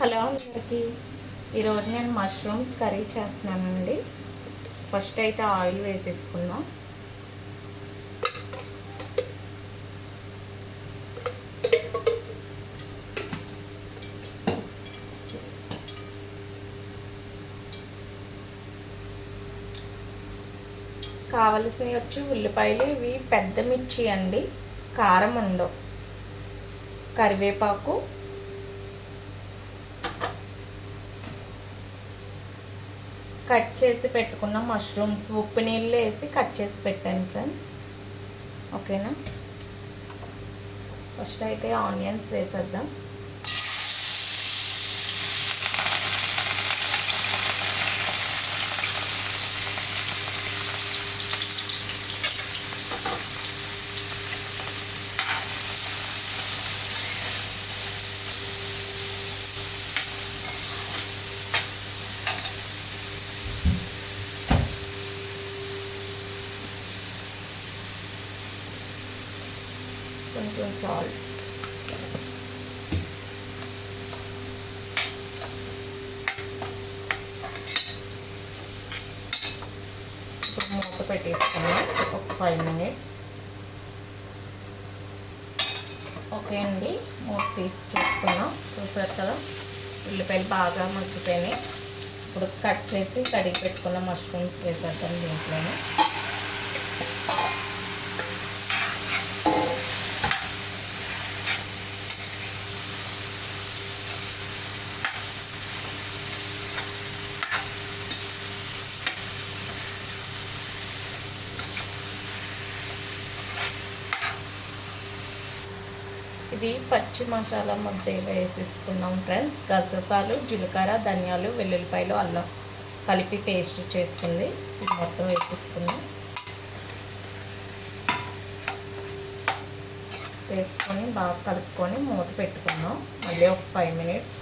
Hello అందరికీ. ఈరోజు నేను మష్రూమ్స్ కర్రీ చేస్తున్నానండి. ఫస్ట్ అయితే ఆయిల్ వేసేసుకుందాం. కావలసినవి వచ్చి ఉల్లిపాయలు, ఇవి పెద్ద మిర్చి అండి, కారం ఉండవు, కరివేపాకు, కట్ చేసి పెట్టుకున్న మష్రూమ్స్ ఉప్పు నీళ్ళు వేసి కట్ చేసి పెట్టాను ఫ్రెండ్స్. ఓకేనా. ఫస్ట్ అయితే ఆనియన్స్ వేసేద్దాం. కొంచెం సాల్ట్, ఇప్పుడు మూత పెట్టేసుకున్నాం ఒక 5 minutes. ఓకే అండి, మూత తీసి చూసుకున్నాం. చూసారు కదా, ఉల్లిపాయలు బాగా మగ్గిపోయినాయి. ఇప్పుడు కట్ చేసి కడిగి పెట్టుకున్న మష్రూమ్స్ వేసేద్దాం దీంట్లోనే. ఇది పచ్చి మసాలా ముద్ద వేసేసుకున్నాం ఫ్రెండ్స్. గసగసాలు, జీలకర్ర, ధనియాలు, వెల్లుల్లిపాయలు, అల్లం కలిపి పేస్ట్ చేసుకుంది. ఇది మొత్తం వేసేసుకుందాం. వేసుకొని బాగా కలుపుకొని మూత పెట్టుకుందాం. మళ్ళీ ఒక 5 minutes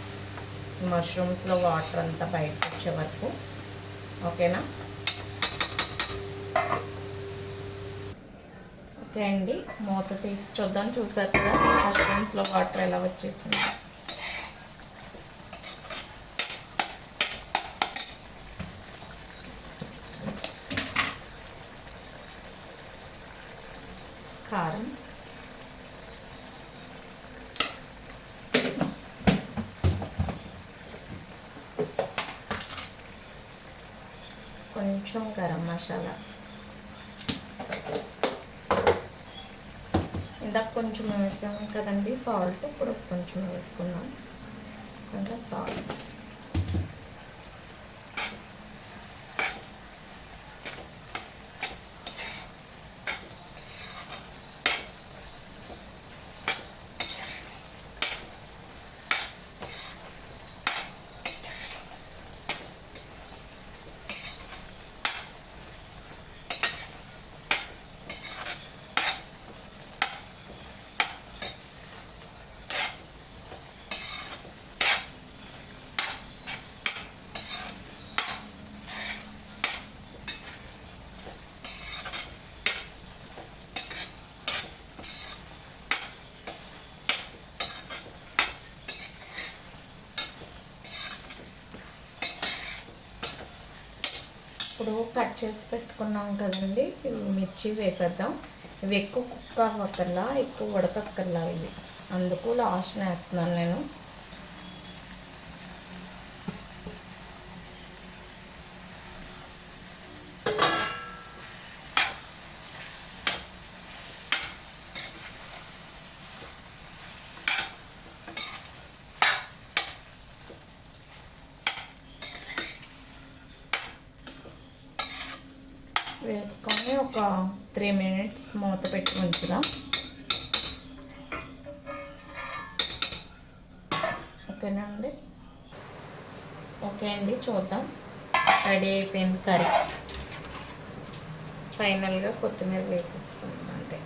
మష్రూమ్స్లో వాటర్ అంతా బయటకు వచ్చే వరకు. ఓకేనా. ఓకే అండి, మూత తీసి చూద్దాం. చూసారు కదా మష్రూమ్స్లో వాటర్ ఎలా వచ్చేసింది. కారం, కొంచెం గరం మసాలా, ఇందాక కొంచెం వేసాము కదండి సాల్ట్, ఇప్పుడు కొంచెం వేసుకున్నాం. కొంచెం సాల్ట్, ఇప్పుడు కట్ చేసి పెట్టుకున్నాం కదండి, ఇవి మిర్చి వేసేద్దాం. ఇవి ఎక్కువ కుక్ అవ్వక్కర్లా, ఎక్కువ ఉడకక్కర్లా, ఇవి అందుకు లాస్ట్ వేస్తున్నాను నేను. వేసుకొని ఒక 3 minutes మూత పెట్టి ఉంచుదాం. ఓకేనా అండి. ఓకే అండి, చూద్దాం. రెడీ అయిపోయింది కర్రీ. ఫైనల్గా కొత్తిమీర వేసేసుకుందాం అంతే.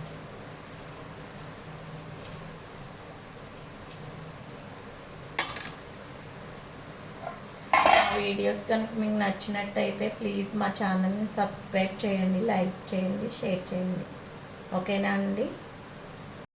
వీడియోస్ కనుక మీకు నచ్చినట్టయితే ప్లీజ్ మా ఛానల్ని సబ్స్క్రైబ్ చేయండి, లైక్ చేయండి, షేర్ చేయండి. ఓకేనా అండి.